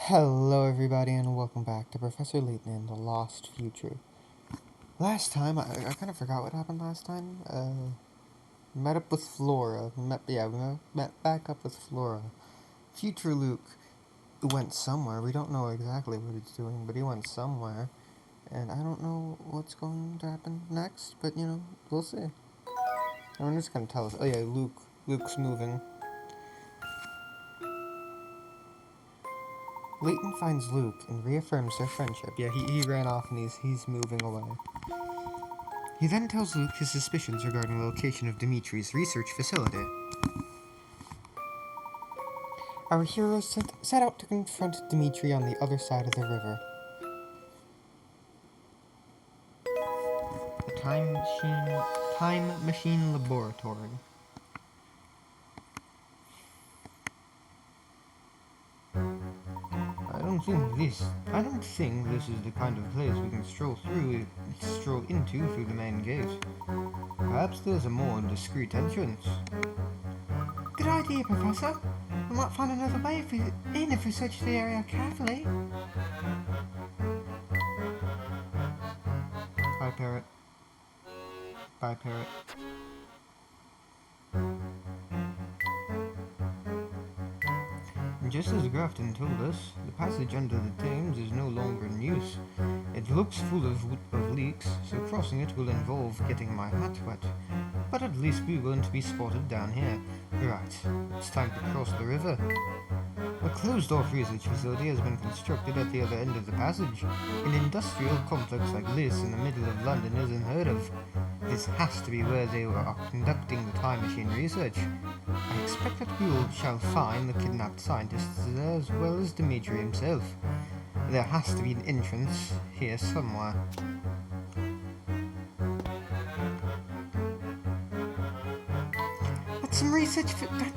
Hello, everybody, and welcome back to Professor Layton and the Lost Future. Last time, I kind of forgot what happened last time. Met up with Flora. We met back up with Flora. Future Luke went somewhere. We don't know exactly what he's doing, but he went somewhere. And I don't know what's going to happen next, but we'll see. I'm just gonna tell us. Oh, yeah, Luke's moving. Layton finds Luke and reaffirms their friendship. Yeah, he ran off and he's moving away. He then tells Luke his suspicions regarding the location of Dimitri's research facility. Our heroes set out to confront Dimitri on the other side of the river. The Time Machine Laboratory. I don't think this is the kind of place we can stroll into through the main gate. Perhaps there's a more discreet entrance. Good idea, Professor. We might find another way if we search the area carefully. Bye, Parrot. Bye, Parrot. Just as Grafton told us, the passage under the Thames is no longer in use. It looks full of leaks, so crossing it will involve getting my hat wet. But at least we won't be spotted down here. Right, it's time to cross the river. A closed-off research facility has been constructed at the other end of the passage. An industrial complex like this in the middle of London is unheard of. This has to be where they are conducting the time machine research. I expect that shall find the kidnapped scientists as well as Dimitri himself. There has to be an entrance here somewhere. That's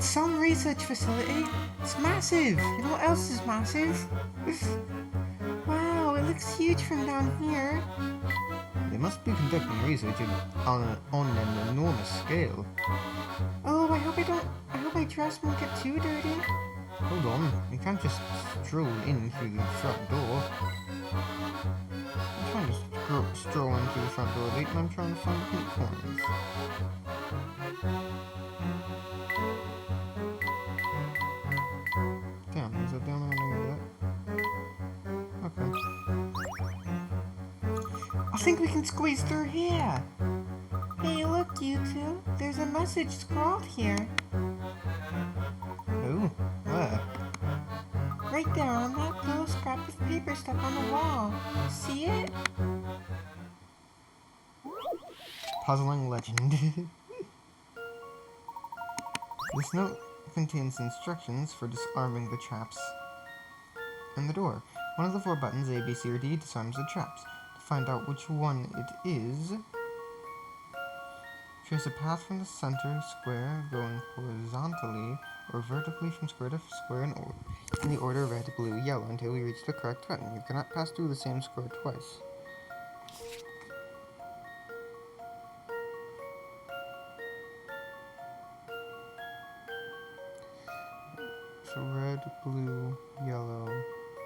some research facility. It's massive. You know what else is massive? Wow, it looks huge from down here. They must be conducting research on an enormous scale. Oh, I hope my dress won't get too dirty. Hold on, you can't just stroll in through the front door. I'm trying to stroll in through the front door, Layton. I'm trying to find the pink coins. Damn, is that the only one I can get? Okay. I think we can squeeze through here. Hey, look, you two. There's a message scrawled here. Oh, where? Right there on that little scrap of paper stuck on the wall. See it? Puzzling legend. This note contains instructions for disarming the traps in the door. One of the 4 buttons, A, B, C, or D, disarms the traps. To find out which one it is, trace a path from the center square going horizontally or vertically from square to square in the order red, blue, yellow until we reach the correct button. You cannot pass through the same square twice. So red, blue, yellow,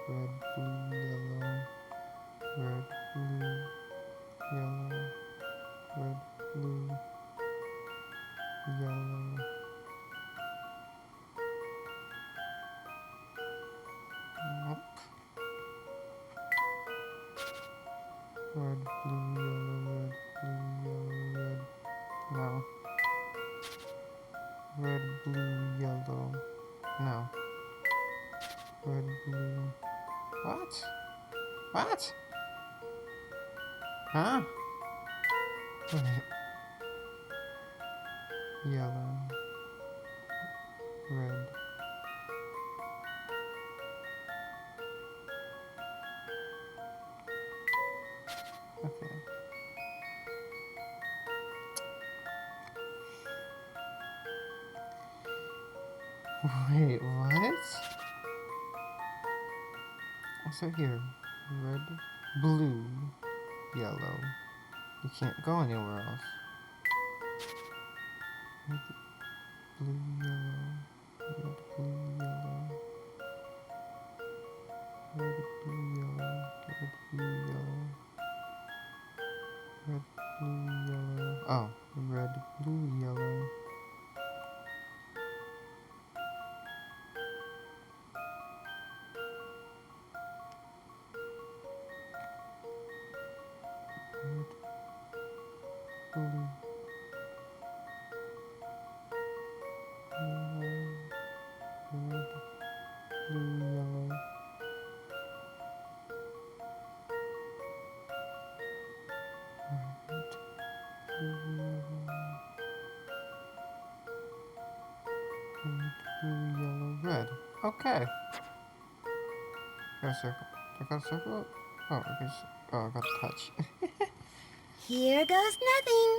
red, blue, yellow, red, blue, yellow, red, blue, yellow. Nope. Red, blue, yellow, red, blue, yellow, red. No. Red, blue, yellow. No. Red, blue. What? What? Huh? Wait. Yellow. Red. Okay. Wait, what? Also here. Red, blue, yellow. You can't go anywhere else. Red, blue, yellow. Red, blue, yellow. blue, red, blue, yellow, white, blue, blue, yellow, red. Okay. Got a circle. I got a circle? Oh, I guess. Oh, I got a touch. Here goes nothing.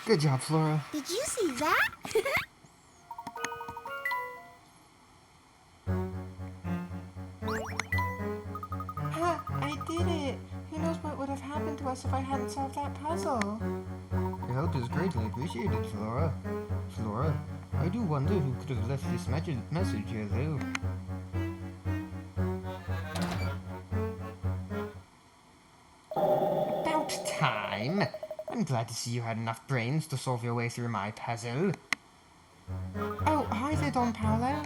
Good job, Flora. Did you see that? Ha! I did it! Who knows what would have happened to us if I hadn't solved that puzzle? Your help is greatly appreciated, Flora. Flora, I do wonder who could have left this message here, though. About time! I'm glad to see you had enough brains to solve your way through my puzzle. Oh, hi there, Don Paolo.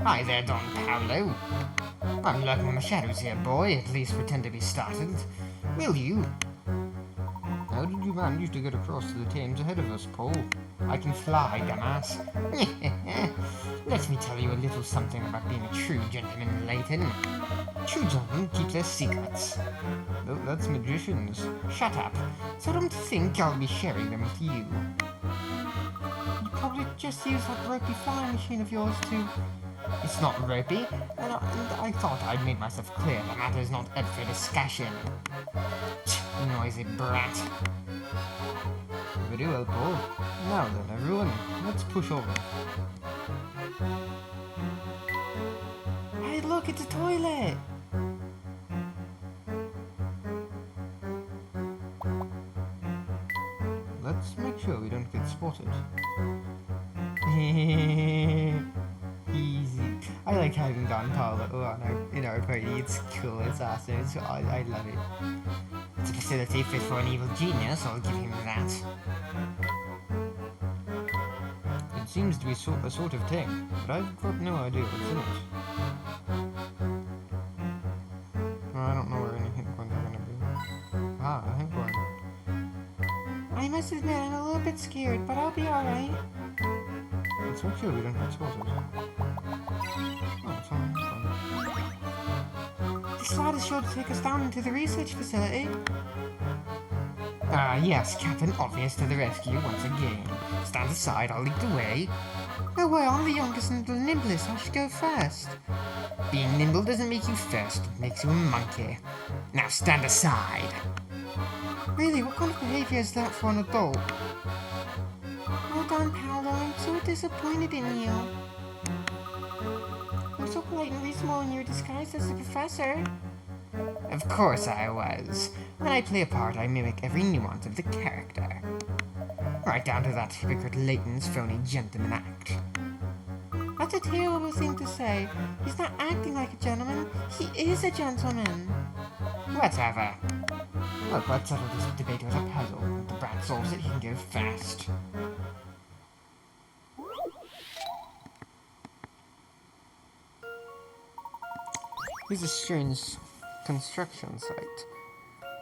Hi there, Don Paolo. I'm lurking in the shadows here, boy. At least pretend to be startled. Will you? How did you manage to get across to the Thames ahead of us, Paul? I can fly, dumbass. Let me tell you a little something about being a true gentleman, Layton. True gentlemen keep their secrets. No, that's magicians. Shut up. So don't think I'll be sharing them with you. You probably just used that ropey flying machine of yours to... It's not ropey, and I thought I'd made myself clear. The matter is not up for discussion. Noisy brat. Very well, Paul. Now then, everyone, let's push over. Hey, look, it's a toilet! Let's make sure we don't get spotted. Easy. I like having Don Paolo in our party. It's cool, it's awesome, I love it. It's a facility fit for an evil genius, I'll give him that. It seems to be a sort of thing, but I've got no idea what's in it. I don't know where any hint points are going to be. Ah, a hint point. I must admit, I'm a little bit scared, but I'll be alright. Let's make sure we don't get spotted. Oh, it's on this one. This slide is sure to take us down into the research facility. Ah, yes, Captain Obvious to the rescue once again. Stand aside, I'll lead the way. No way, I'm the youngest and the nimblest, I should go first. Being nimble doesn't make you first, it makes you a monkey. Now stand aside. Really, what kind of behavior is that for an adult? Oh, Don Paolo, I'm so disappointed in you. You're so polite and reasonable in your disguise as a professor. Of course I was. When I play a part, I mimic every nuance of the character. Right down to that hypocrite Layton's phony gentleman act. That's a terrible thing to say. He's not acting like a gentleman. He is a gentleman. Whatever. Look, let's settle this debate with a puzzle. If the brat solves it, he can go fast. Here's a strange construction site.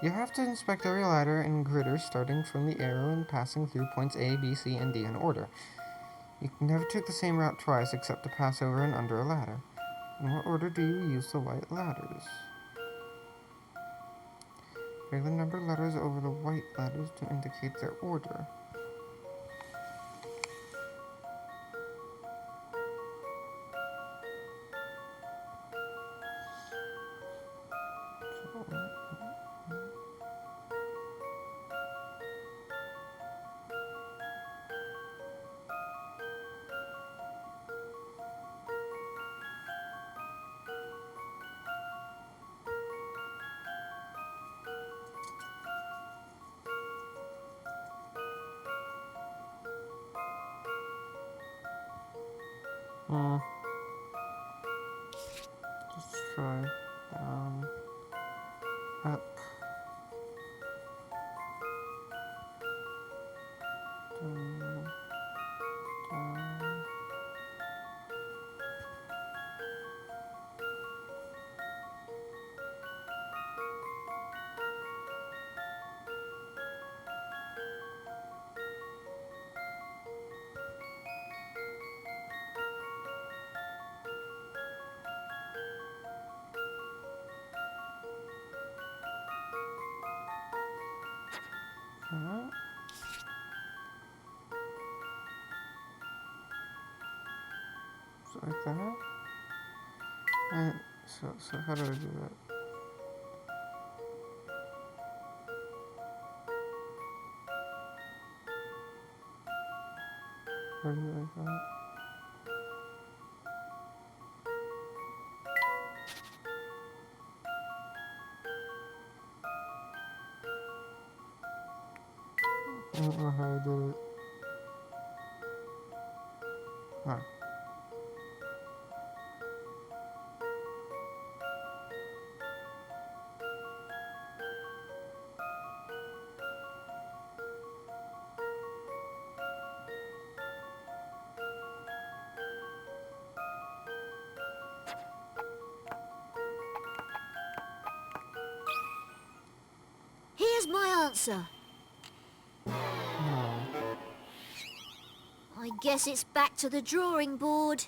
You have to inspect every ladder and gritter starting from the arrow and passing through points A, B, C, and D in order. You can never take the same route twice except to pass over and under a ladder. In what order do you use the white ladders? Drag the numbered letters over the white ladders to indicate their order. Just try down, up, down, down. Alright. So like that. And so how do I do that? Where do I go? I don't know how I did it. Ah. Here's my answer. No. I guess it's back to the drawing board.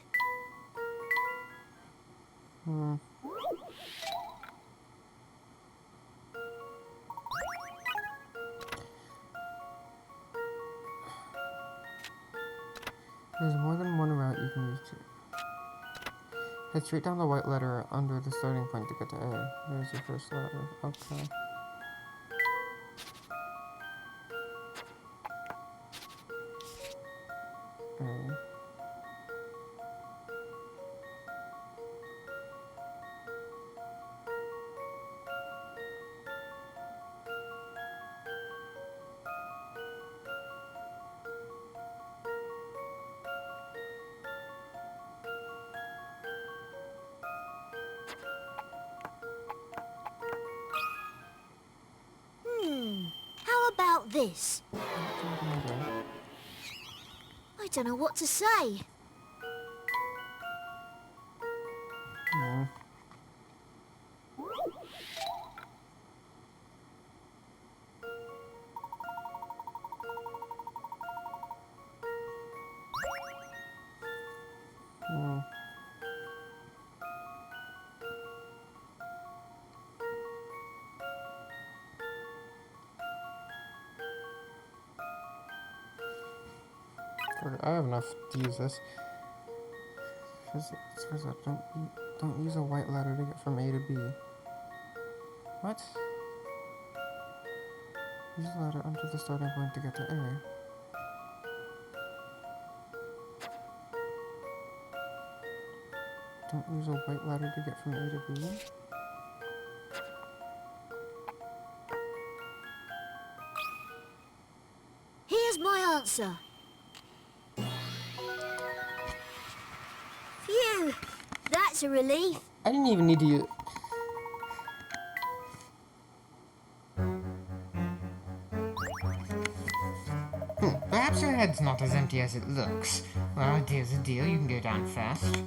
Hmm. There's more than one route you can use to head straight down the white letter under the starting point to get to A. There's your first letter. Okay. A. How about this? Okay. I don't know what to say. Hmm. Hmm. Okay, I have enough to use this. Says that don't use a white letter to get from A to B. What? Use a letter under the starting point to get to A. Don't use a white letter to get from A to B. Here's my answer. Phew, that's a relief. I didn't even need to use. Perhaps your head's not as empty as it looks. Well, a deal's a deal. You can go down fast.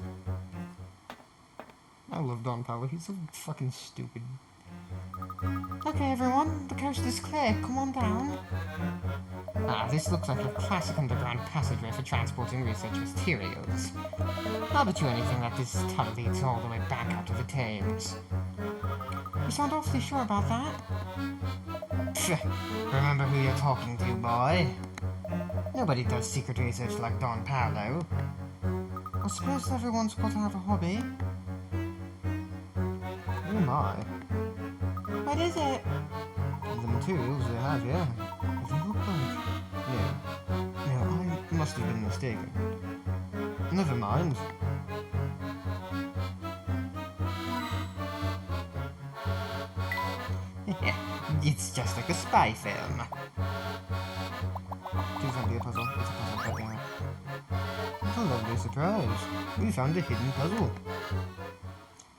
I love Don Paulo. He's so fucking stupid. Okay, everyone. The coast is clear. Come on down. Ah, this looks like a classic underground passageway for transporting research materials. I'll bet you anything that this tunnel leads all the way back out to the Thames. You sound awfully sure about that? Pfft, remember who you're talking to, boy. Nobody does secret research like Don Paolo. I suppose everyone's got to have a hobby. Oh my. What is it? The materials they have here. They look like... No, I must have been mistaken. Never mind. It's just like a spy film. Please don't be a puzzle. It's a puzzle, goddammit. What a lovely surprise. We found a hidden puzzle.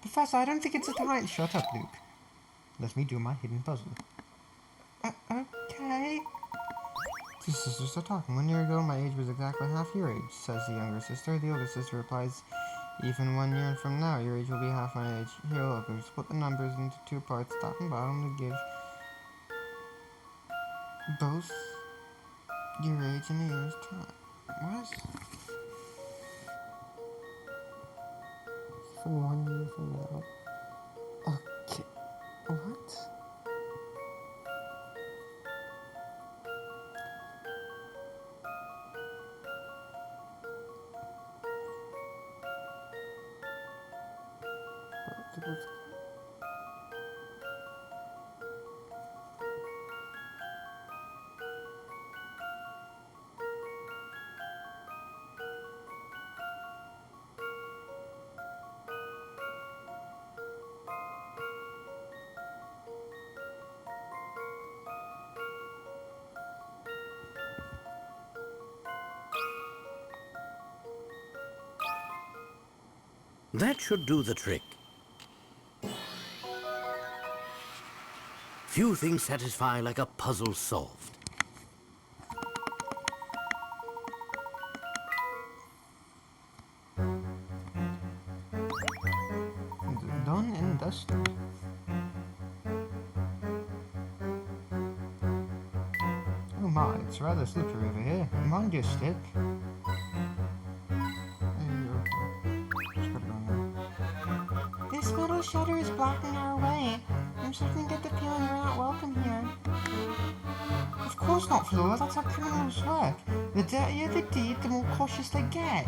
Professor, I don't think it's a time. Shut up, Luke. Let me do my hidden puzzle. Okay. Two sisters are talking. 1 year ago, my age was exactly half your age, says the younger sister. The older sister replies, even 1 year from now, your age will be half my age. Here, look, we've split the numbers into two parts, top and bottom, to give both your age in a year's time. What? From 1 year from now. Okay. What? That should do the trick. Few things satisfy like a puzzle solved. Done and dusted. Oh my, it's rather slippery over here. Mind your stick. This metal shutter is blocking our way. I'm starting to get the feeling we're not welcome here. Of course not, Flora. That's how criminals work. The dirtier the deed, the more cautious they get.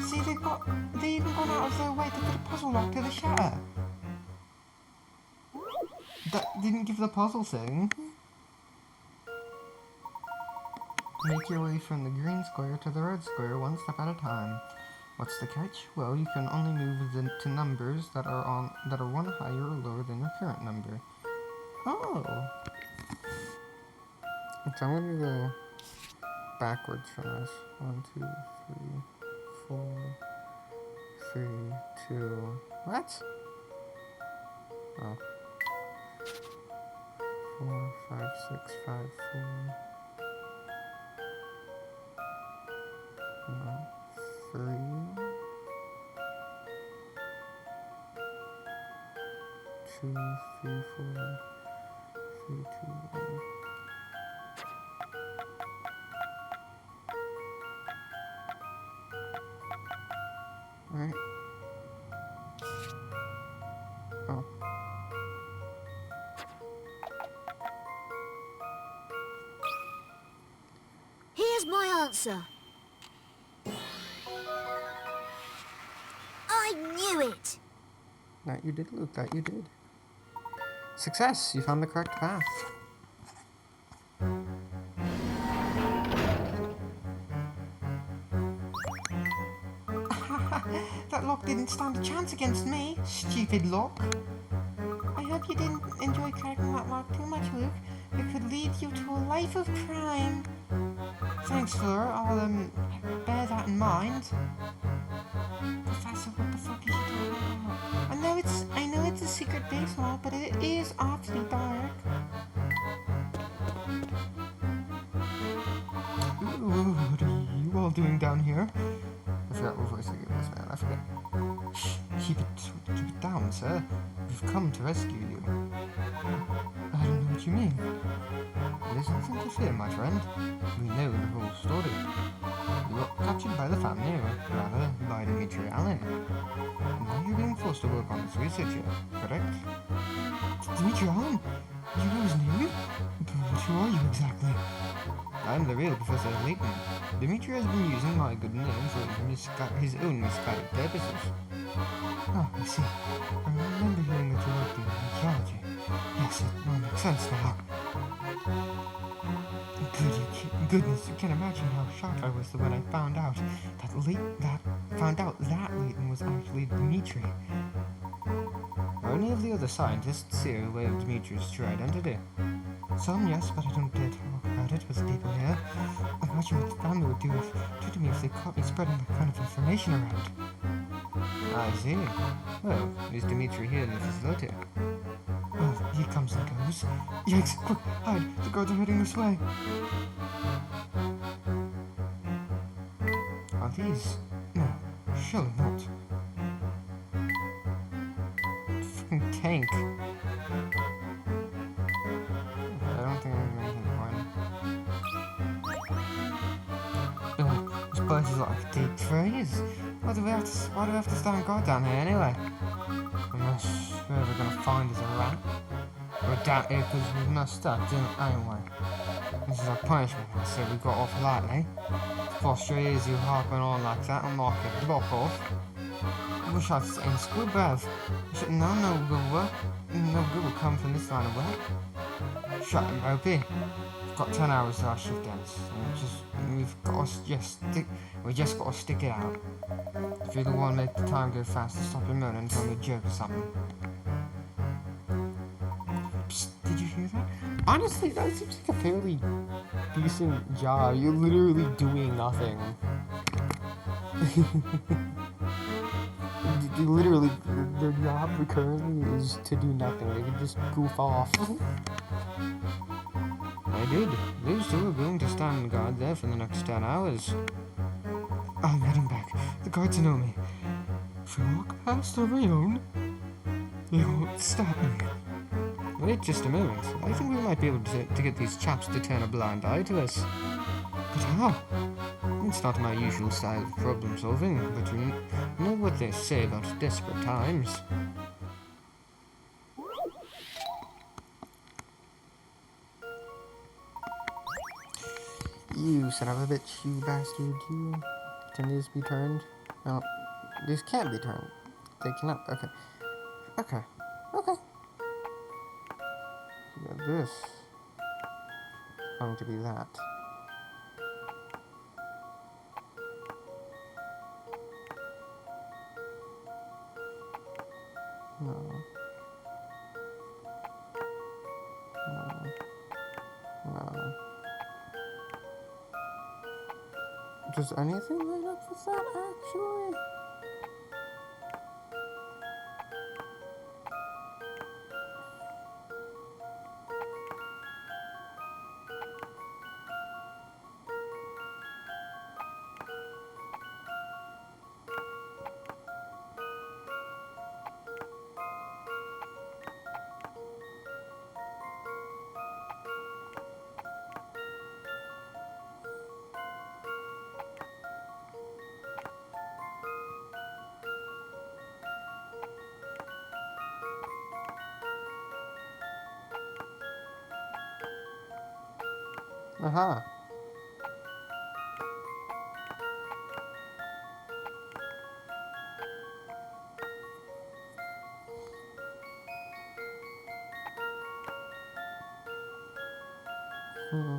See, they even gone out of their way to put a puzzle lock to the shutter. That didn't give the puzzle thing. Make your way from the green square to the red square one step at a time. What's the catch? Well, you can only move to numbers that are one higher or lower than your current number. Oh. So I'm gonna go backwards from this. 1, 2, 3, 4, 3, 2. What? Oh. 4, 5, 6, 5, 4. No. 3. 2, 3, 4, 3, 2, 1. Alright. Oh. Here's my answer. I knew it. That you did, Luke. That you did. Success! You found the correct path. That lock didn't stand a chance against me, stupid lock. I hope you didn't enjoy cracking that lock too much, Luke. It could lead you to a life of crime. Thanks, Fleur. I'll, bear that in mind. Professor, what the fuck is she talking about? I know it's a secret baseball, but it is awfully dark. Ooh, what are you all doing down here? I forgot what voice I gave this man. I forget. Shh, keep it down, sir. We've come to rescue you. I don't know what you mean. There's nothing to fear, my friend. We know the whole story. You got captured by the family, or rather, by Dimitri Allen. And now you're being forced to work on this research here, correct? Dimitri Allen? You know his name? But who are you exactly? I'm the real Professor Layton. Dimitri has been using my good name for his own misguided purposes. Oh, I see. I remember hearing that you worked in archaeology. Yes, it all makes sense now. Goodness, you can't imagine how shocked I was when I found out that Layton was actually Dimitri. Are any of the other scientists here aware of Dimitri's true identity? Some, yes, but I don't dare talk about it with the people here. Imagine what the family would do to me if they caught me spreading that kind of information around. I see. Well, is Dimitri here in the facility? Oh, he comes and goes. Yikes, quick, hide! The guards are heading this way. Are these? No, surely not. Fucking tank. I don't think I'm gonna make it fun. This place is like a deep freeze. Why do we have to stand guard down here anyway? Unless we're ever gonna find us a rat. We're down here because we messed up, ain't we? This is our punishment, so we got off lightly. Frustrated you harping on like that and knock your block off. Wish I'd stay in school, Bev. Should know no good will come from this line of work. Shut up, Opie. We've got 10 hours to our shift ends, and we just gotta stick it out. If you don't want to make the time go faster, stop your moaning and tell me a joke or something. Psst, did you hear that? Honestly, that seems like a fairly decent job. You're literally doing nothing. Literally, their job currently is to do nothing. They can just goof off. I did. Those two are going to stand guard there for the next 10 hours. I'm heading back. The guards know me. If I walk past on my own, they won't stop me. Wait just a moment. I think we might be able to get these chaps to turn a blind eye to us. But how? It's not my usual style of problem solving, but you know what they say about desperate times. You son of a bitch, you bastard, you. Can these be turned? No, these can't be turned. They cannot. Okay. Okay. Okay. Yeah, this is going to be that. No. No. No. Does anything line up with that, actually? Aha. Hmm.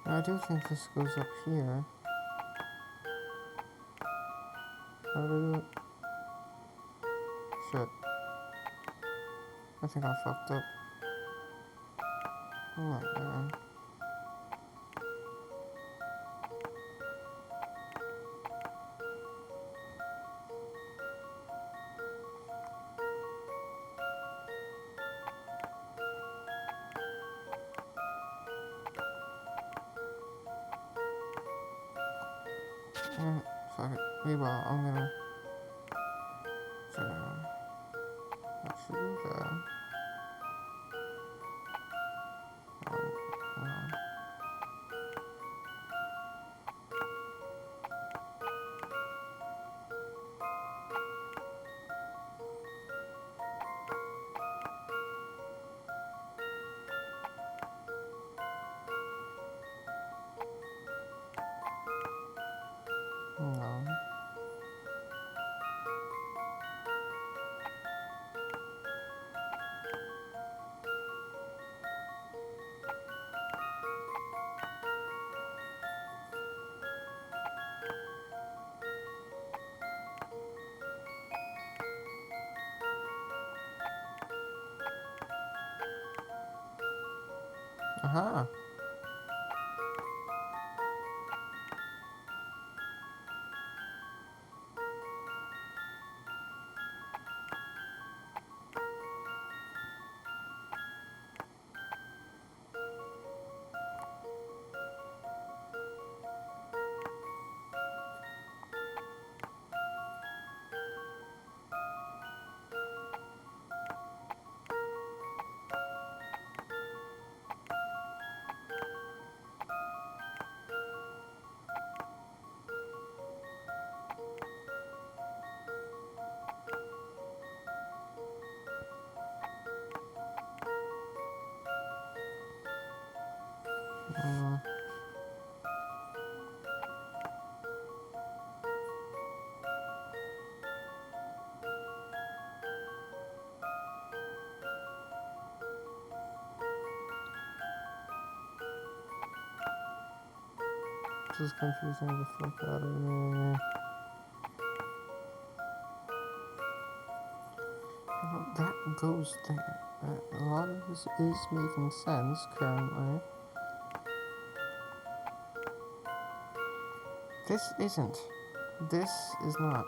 I do think this goes up here. How do I do it? Shit. I think I fucked up. Oh my god. Fuck it. Maybe I'm gonna. So, that should be there. Um, no. Aha. This is confusing the fuck out of me. Well, that goes there. A lot of this is making sense currently. This isn't. This is not.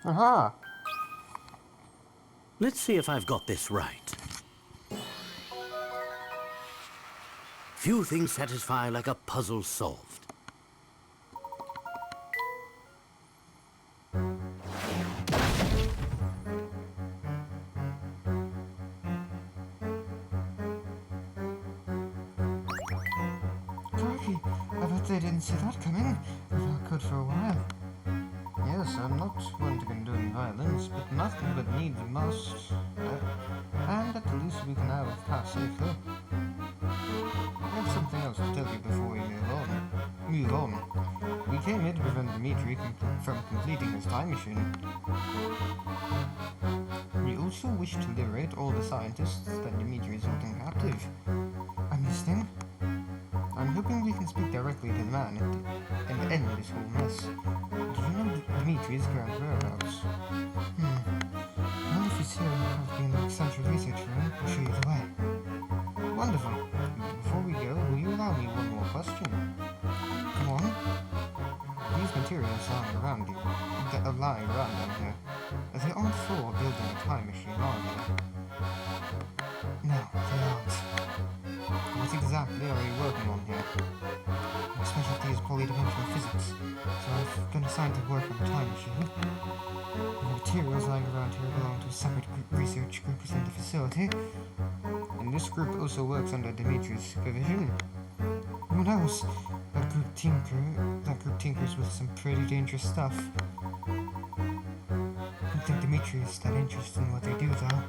Aha! Let's see if I've got this right. Few things satisfy like a puzzle solved. Crikey, I bet they didn't see that coming. I've not could for a while. Yes, I'm not one to condone violence, but nothing but need must. And at the least we can have pass safely. I have something else to tell you before we move on. We came here to prevent Dimitri from completing his time machine. We also wish to liberate all the scientists that Dimitri is holding captive. I'm listening. I'm hoping we can speak directly to the man and end this whole mess. Do you know Dimitri's current whereabouts? Well, if he's here, I'll be in the central research room. I'll show you the way. Wonderful. Before we go, will you allow me one more question? Come on. These materials lying around down here. They aren't for building a time machine, are they? No, they aren't. What exactly are you working on here? My specialty is polydimensional physics, so I've been assigned to work on a time machine. The materials lying around here belong to a separate research group within the facility, and this group also works under Dimitri's supervision. Who knows? That group tinkers with some pretty dangerous stuff. I don't think Dimitri is that interested in what they do, though.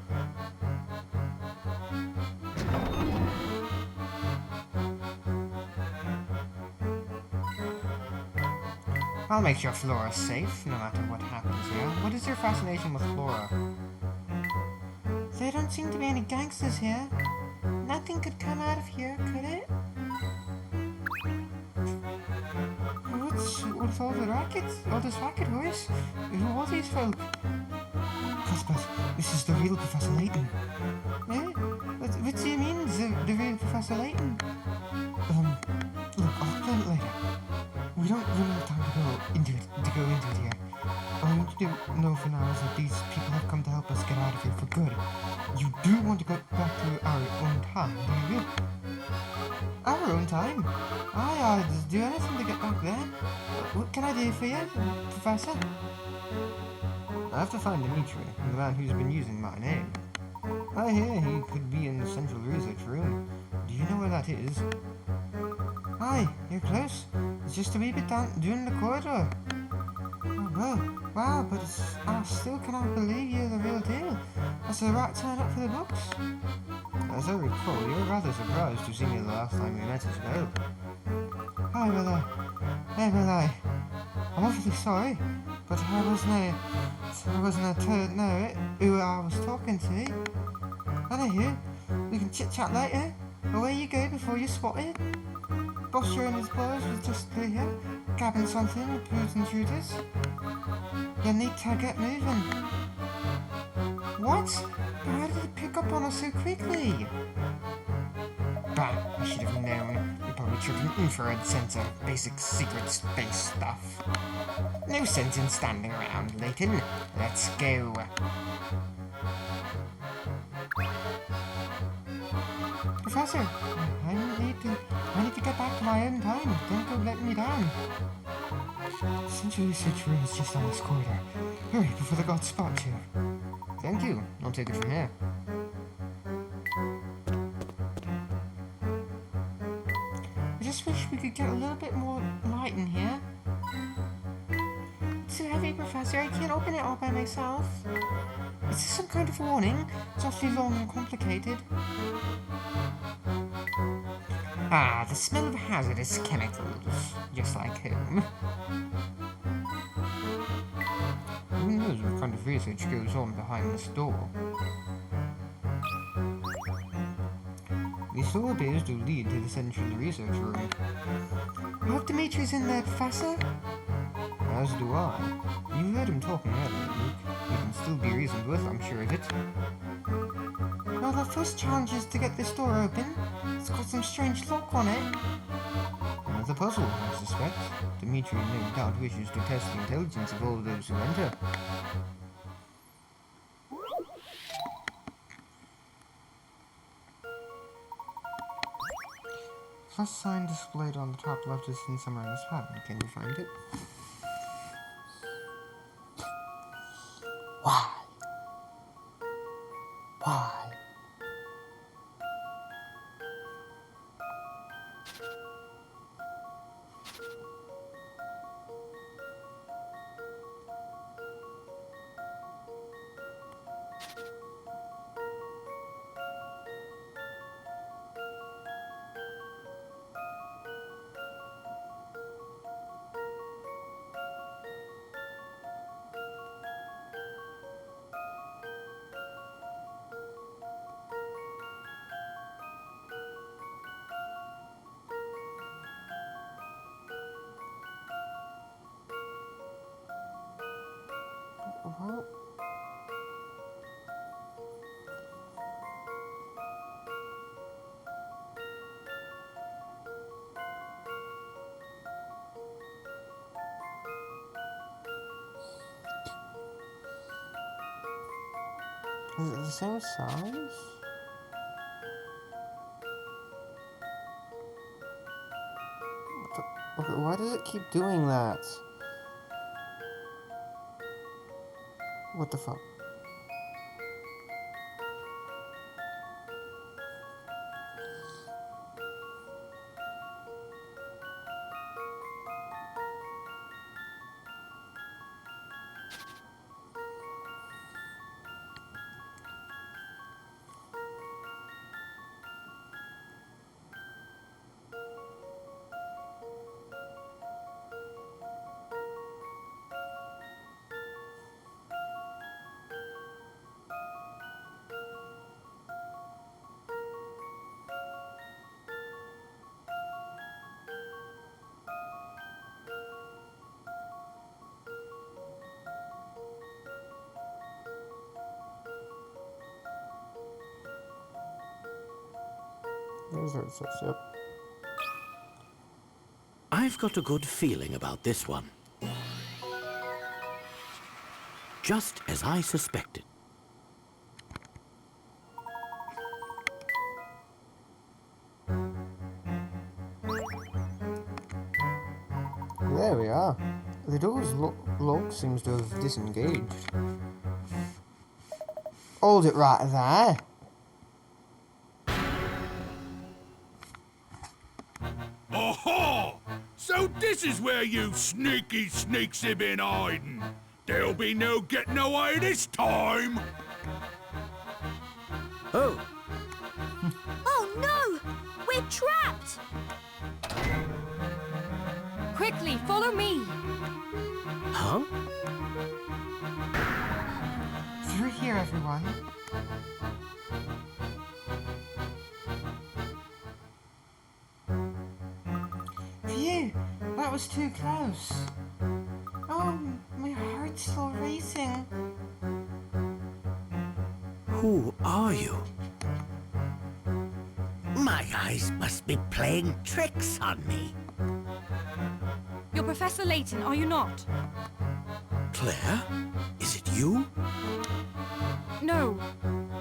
I'll make sure Flora's safe, no matter what happens here. What is your fascination with Flora? There don't seem to be any gangsters here. Nothing could come out of here, could it? What's all the rackets? All this racket, Horace? Who are these folk? Cuthbert, this is the real Professor Layton. Eh? What do you mean, the real Professor Layton? Look, I'll explain it later. We don't really have time to go into it here. All I want you to know for now is that these people have come to help us get out of here for good. You do want to go back to our own time, do you? Our own time? I'll just do anything to get back there. What can I do for you, Professor? I have to find Dimitri, the man who's been using my name. I hear he could be in the central research room. Do you know where that is? Aye, you're close. It's just a wee bit down the corridor. Oh, well, wow, but I still cannot believe you're the real deal. That's the right turn up for the books. As I recall, you were rather surprised to see me the last time we met as well. Aye, well, I'm awfully sorry, but I wasn't to know who I was talking to. Anywho, we can chit-chat later. Away you go before you're spotted. Bosher and his boys was just here, grabbing something with birds intruders. You need to get moving. What? How did it pick up on us so quickly? Bah, I should have known. We probably took an infrared sensor, basic secret space stuff. No sense in standing around, Layton. Let's go. Professor, I need to get back to my own time. Don't go letting me down. Central research room is just on this corridor. Hurry before the gods spot you. Thank you. I'll take it from here. I just wish we could get a little bit more light in here. It's too heavy, Professor. I can't open it all by myself. Is this some kind of warning? It's awfully long and complicated. Ah, the smell of hazardous chemicals. Just like home. Who knows what kind of research goes on behind this door? This door appears to lead to the central research room. I hope Dimitri's in there, Professor. As do I. You heard him talking earlier, Luke. He can still be reasoned with, I'm sure of it. Well, the first challenge is to get this door open. It's got some strange lock on it. Another puzzle, I suspect. Dimitri no doubt wishes to test the intelligence of all those who enter. Plus sign displayed on the top left is in somewhere in this pattern. Can you find it? Why? Why? Well, is it the same size? Okay, why does it keep doing that? What the fuck? Here's what it says, yep. I've got a good feeling about this one. Just as I suspected. There we are. The door's lock seems to have disengaged. Hold it right there. Aha! So this is where you sneaky sneaks have been hiding. There'll be no getting away this time. Oh, Oh no! We're trapped! Quickly, follow me. huh? Through here, everyone. Phew! That was too close. Oh, my heart's still racing. Who are you? My eyes must be playing tricks on me. You're Professor Layton, are you not? Claire? Is it you? No.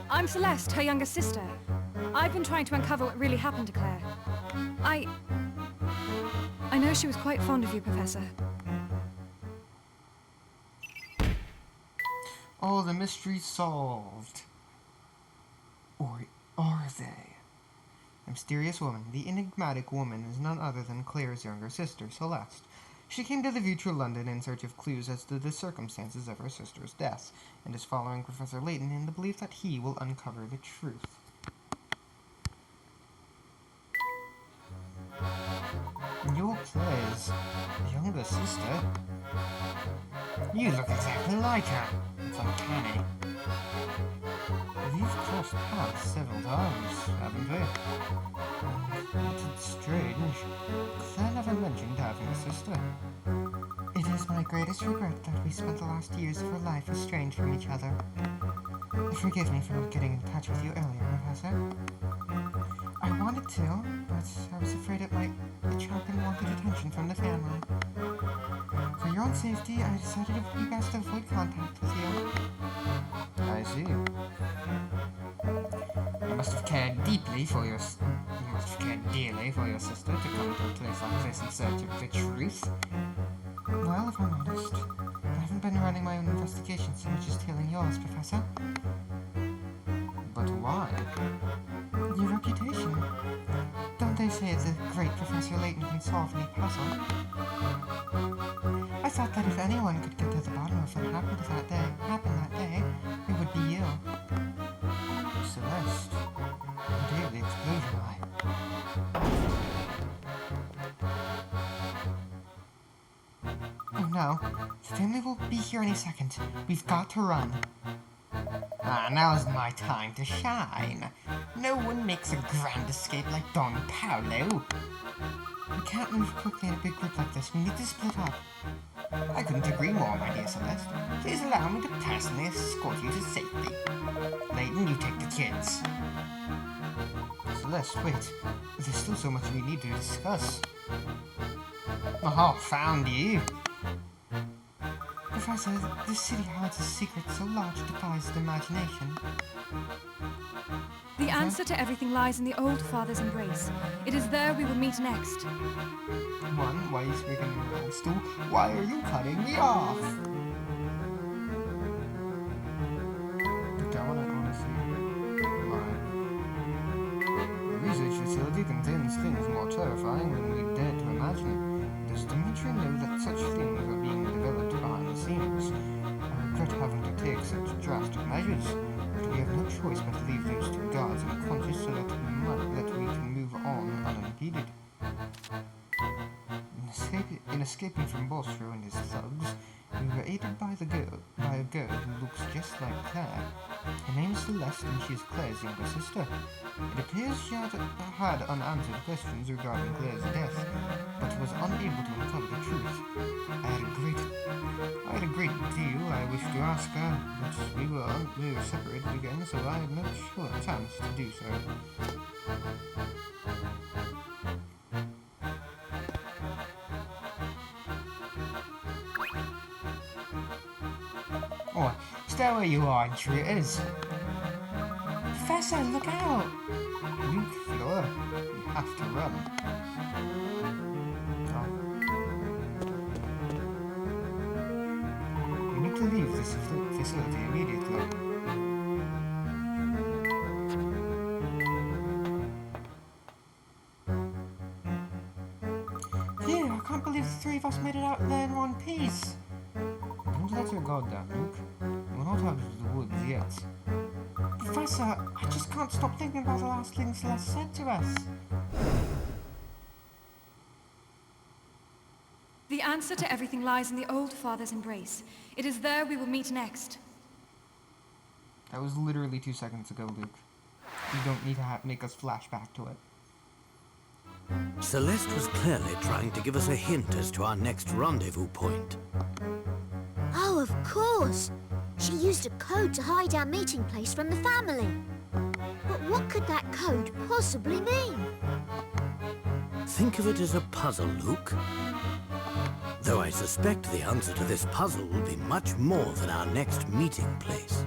I'm Celeste, her younger sister. I've been trying to uncover what really happened to Claire. I know she was quite fond of you, Professor. Oh, the mystery's solved. Or are they? The mysterious woman, the enigmatic woman, is none other than Claire's younger sister, Celeste. She came to the future London in search of clues as to the circumstances of her sister's death, and is following Professor Layton in the belief that he will uncover the truth. You're Claire's younger sister? You look exactly like her. It's uncanny. We've crossed paths several times, haven't we? It's strange. Claire never mentioned having a sister. It is my greatest regret that we spent the last years of her life estranged from each other. Forgive me for not getting in touch with you earlier, Professor. I wanted to, but I was afraid it might attract unwanted attention from the family. For your own safety, I decided it would be best to avoid contact with you. I see. You must have cared deeply for your... You must have cared dearly for your sister to come to a place like this in search of the truth. Well, if I'm honest, I haven't been running my own investigation so much as tailing yours, Professor. But why? Your reputation. Don't they say the great Professor Layton can solve any puzzle? I thought that if anyone could get to the bottom of what happened that day, it would be you. Celeste. The day of the explosion, Oh no. The family will be here any second. We've got to run. Now's my time to shine. No one makes a grand escape like Don Paolo. We can't move quickly in a big group like this. We need to split up. I couldn't agree more, my dear Celeste. Please allow me to personally escort you to safety. Layton, you take the kids. Celeste, wait. There's still so much we need to discuss. Oh, found you. Professor, this city hides a secret so large it defies the imagination. The answer to everything lies in the old father's embrace. It is there we will meet next. One, why are you speaking in riddles? Two, why are you cutting me off? That one I honestly The research facility contains things more terrifying than we dared to imagine. Does Dimitri know that such things are being developed behind the scenes? I regret having to take such drastic measures, but we have no choice but to leave those two guards unconscious so that we can move on unimpeded. In escaping from Bostro and his thugs, we were aided by a girl who looks just like Claire. Her name is Celeste and she is Claire's younger sister. It appears she had unanswered questions regarding Claire's death, but was unable to uncover the truth. I had a great deal I wish to ask her, but we were separated again, so I had no chance to do so. Oh, stay where you are, intruders! Professor, look out! Luke, Flora, you have to run. You need to leave this facility immediately. Phew, I can't believe the three of us made it out there in one piece. Don't let your guard down, Luke. We're not out of the woods yet. Professor, I just can't stop thinking about the last thing Celeste said to us. The answer to everything lies in the Old Father's embrace. It is there we will meet next. That was literally 2 seconds ago, Luke. You don't need to make us flash back to it. Celeste was clearly trying to give us a hint as to our next rendezvous point. Oh, of course. She used a code to hide our meeting place from the family. But what could that code possibly mean? Think of it as a puzzle, Luke. Though I suspect the answer to this puzzle will be much more than our next meeting place.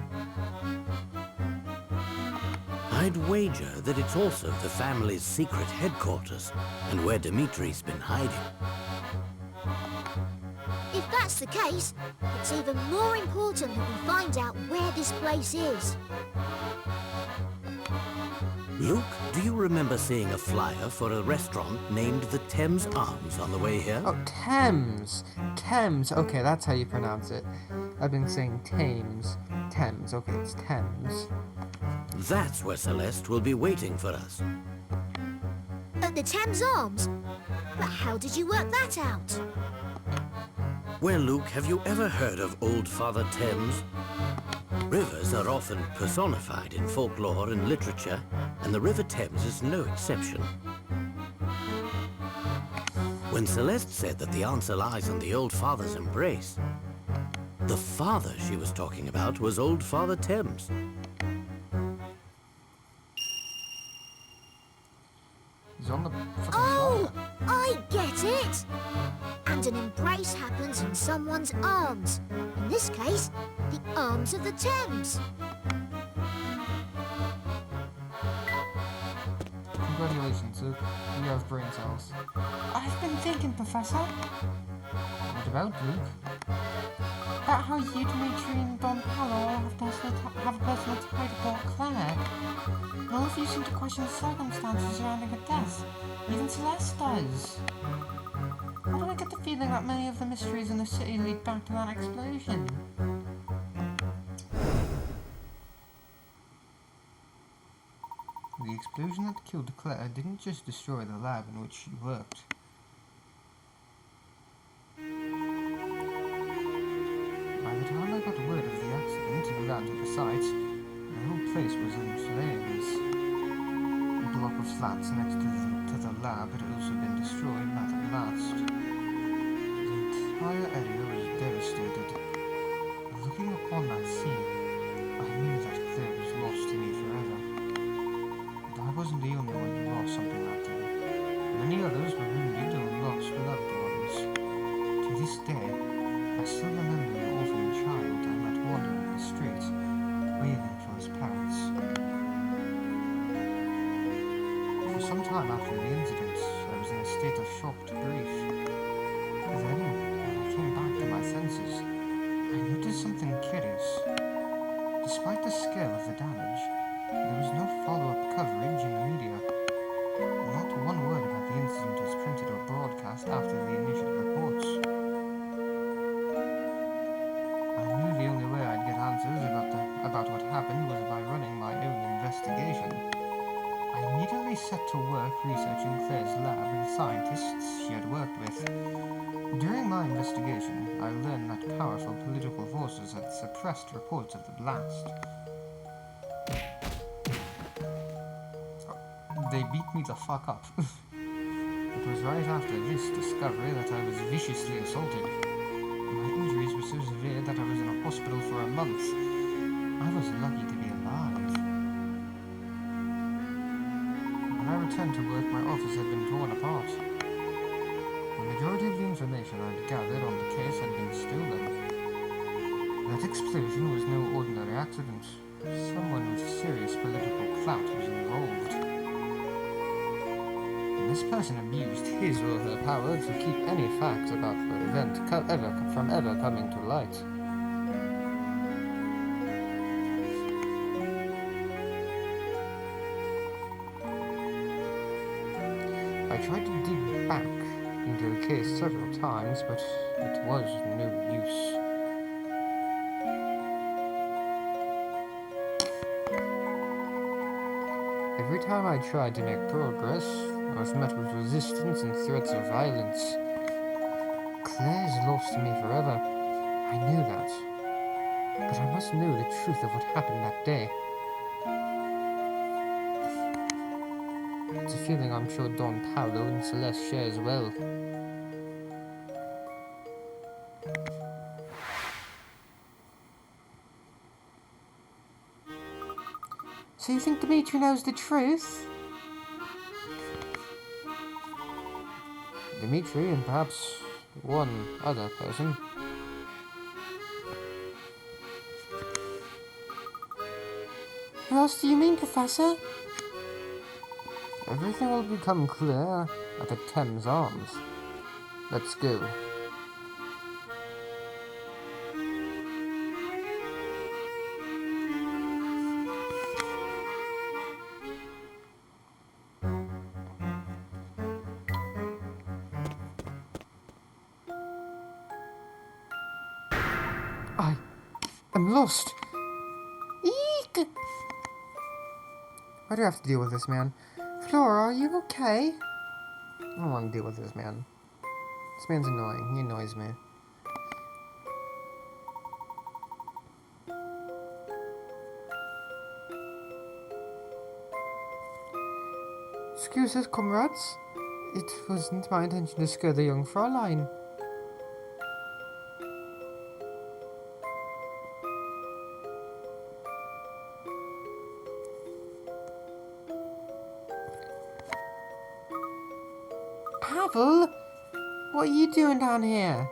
I'd wager that it's also the family's secret headquarters and where Dimitri's been hiding. If that's the case, it's even more important that we find out where this place is. Luke, do you remember seeing a flyer for a restaurant named the Thames Arms on the way here? Oh, Thames. Thames. Okay, that's how you pronounce it. I've been saying Thames. Thames. Okay, it's Thames. That's where Celeste will be waiting for us. At the Thames Arms? But how did you work that out? Well, Luke, have you ever heard of Old Father Thames? Rivers are often personified in folklore and literature, and the River Thames is no exception. When Celeste said that the answer lies in the Old Father's embrace, the father she was talking about was Old Father Thames. He's on the fucking Oh, flyer. I get it! And an embrace happens in someone's arms. In this case, the arms of the Thames. Congratulations, Luke. You have brain cells. I've been thinking, Professor. What about, Luke? About how you, Dimitri, and Don Paolo have a personal tie to Port Claire. And all of you seem to question the circumstances surrounding her death. Even Celeste does. Why do I get the feeling that many of the mysteries in the city lead back to that explosion? The explosion that killed Claire didn't just destroy the lab in which she worked. By the time I got word of the accident and ran to the site, the whole place was in flames. A block of flats next to the lab had also been destroyed by the blast. The entire area was devastated. Looking upon that scene, I knew that Claire was lost to me forever. But I wasn't the only one who lost something that day. Many others were wounded or lost loved ones. To this day, I still remember the orphan child I met wandering the street, wailing for his parents. For some time after the incident, I was in a state of shocked grief. Then, when I came back to my senses, I noticed something curious. Despite the scale of the damage, there was no follow-up coverage in the media. Not one word about the incident was printed or broadcast after the initial reports. I knew the only way I'd get answers about what happened was by running my own investigation. I immediately set to work researching Claire's lab and the scientists she had worked with. During my investigation, I learned that powerful political forces had suppressed reports of the blast. They beat me the fuck up. It was right after this discovery that I was viciously assaulted. My injuries were so severe that I was in a hospital month. I was lucky to be alive. When I returned to work, my office had been torn apart. The majority of the information I'd gathered on the case had been stolen. That explosion was no ordinary accident. Someone with serious political clout was involved. And this person abused his or her power to keep any facts about the event from ever coming to light. I tried to dig back into the case several times, but it was no use. Every time I tried to make progress, I was met with resistance and threats of violence. Claire's lost to me forever. I knew that. But I must know the truth of what happened that day. It's a feeling I'm sure Don Paolo and Celeste share as well. So you think Dimitri knows the truth? Dimitri and perhaps one other person. Who else do you mean, Professor? Everything will become clear at the Thames Arms. Let's go. I'm lost. Eek! Why do I have to deal with this man? Flora, are you okay? I don't want to deal with this man. This man's annoying. He annoys me. Excuse us, comrades. It wasn't my intention to scare the young Fräulein. Pavel? What are you doing down here?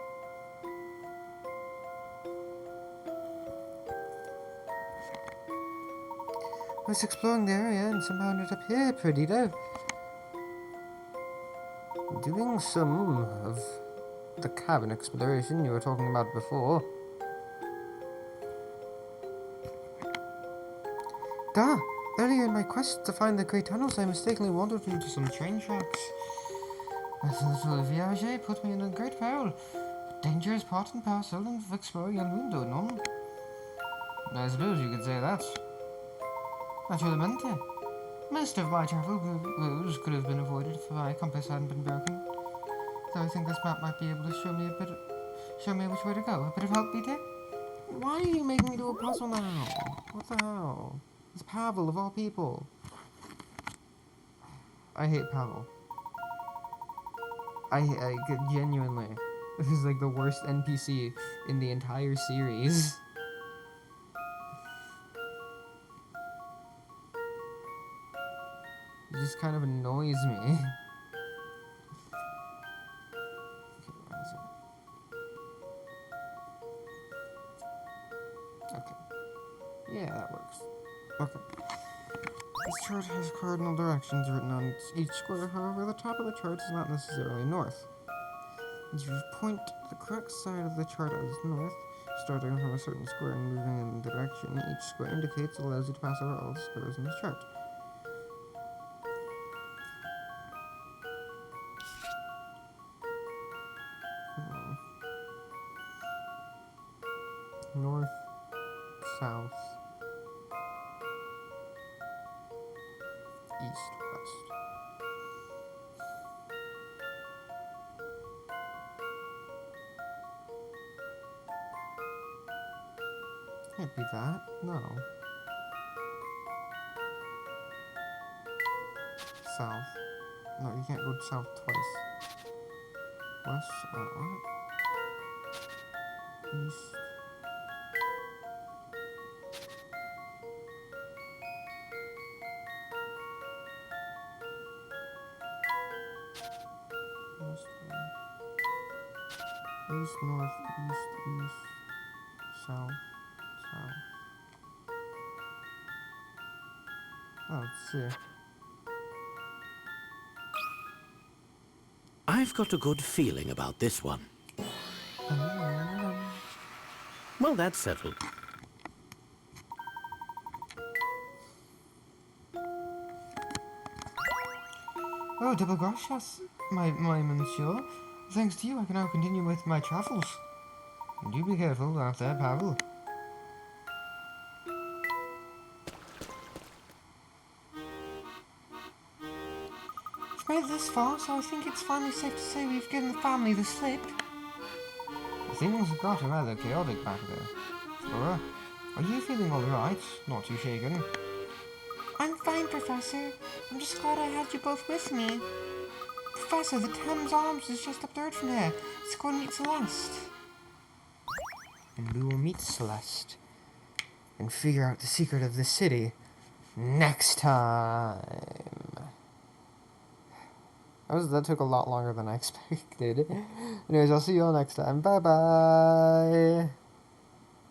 I was exploring the area and somehow ended up here, Perdido. Doing some of the cabin exploration you were talking about before. Duh! Earlier in my quest to find the great tunnels, I mistakenly wandered into some train tracks. That little viage put me in a great peril. Dangerous part and parcel of exploring El Mundo, no? I suppose you could say that. Naturalmente. Most of my travel woes could have been avoided if my compass hadn't been broken. Though I think this map might be able to show me which way to go. A bit of help, Peter? Why are you making me do a puzzle now? What the hell? It's Pavel, of all people. I hate Pavel. I genuinely. This is like the worst NPC in the entire series. It just kind of annoys me. Okay. Yeah, that works. Okay. This chart has cardinal directions written on each square, however, the top of the chart is not necessarily north. As you point the correct side of the chart as north, starting from a certain square and moving in the direction each square indicates, allows you to pass over all the squares in the chart. North, south, east, west. Can't be that. No. South. No, you can't go south twice. West. What? East. East, north, east, south, south. Oh, let's see. I've got a good feeling about this one. Well, that's settled. Oh, double gracias, my monsieur. Thanks to you, I can now continue with my travels. Do be careful out there, Pavel. We've made it this far, so I think it's finally safe to say we've given the family the slip. Things have gotten rather chaotic back there. Flora, are you feeling alright? Not too shaken? I'm fine, Professor. I'm just glad I had you both with me. Professor, the Thames Arms is just up the road from here. Let's go and meet Celeste. And we will meet Celeste and figure out the secret of the city next time. That took a lot longer than I expected. Anyways, I'll see you all next time. Bye bye.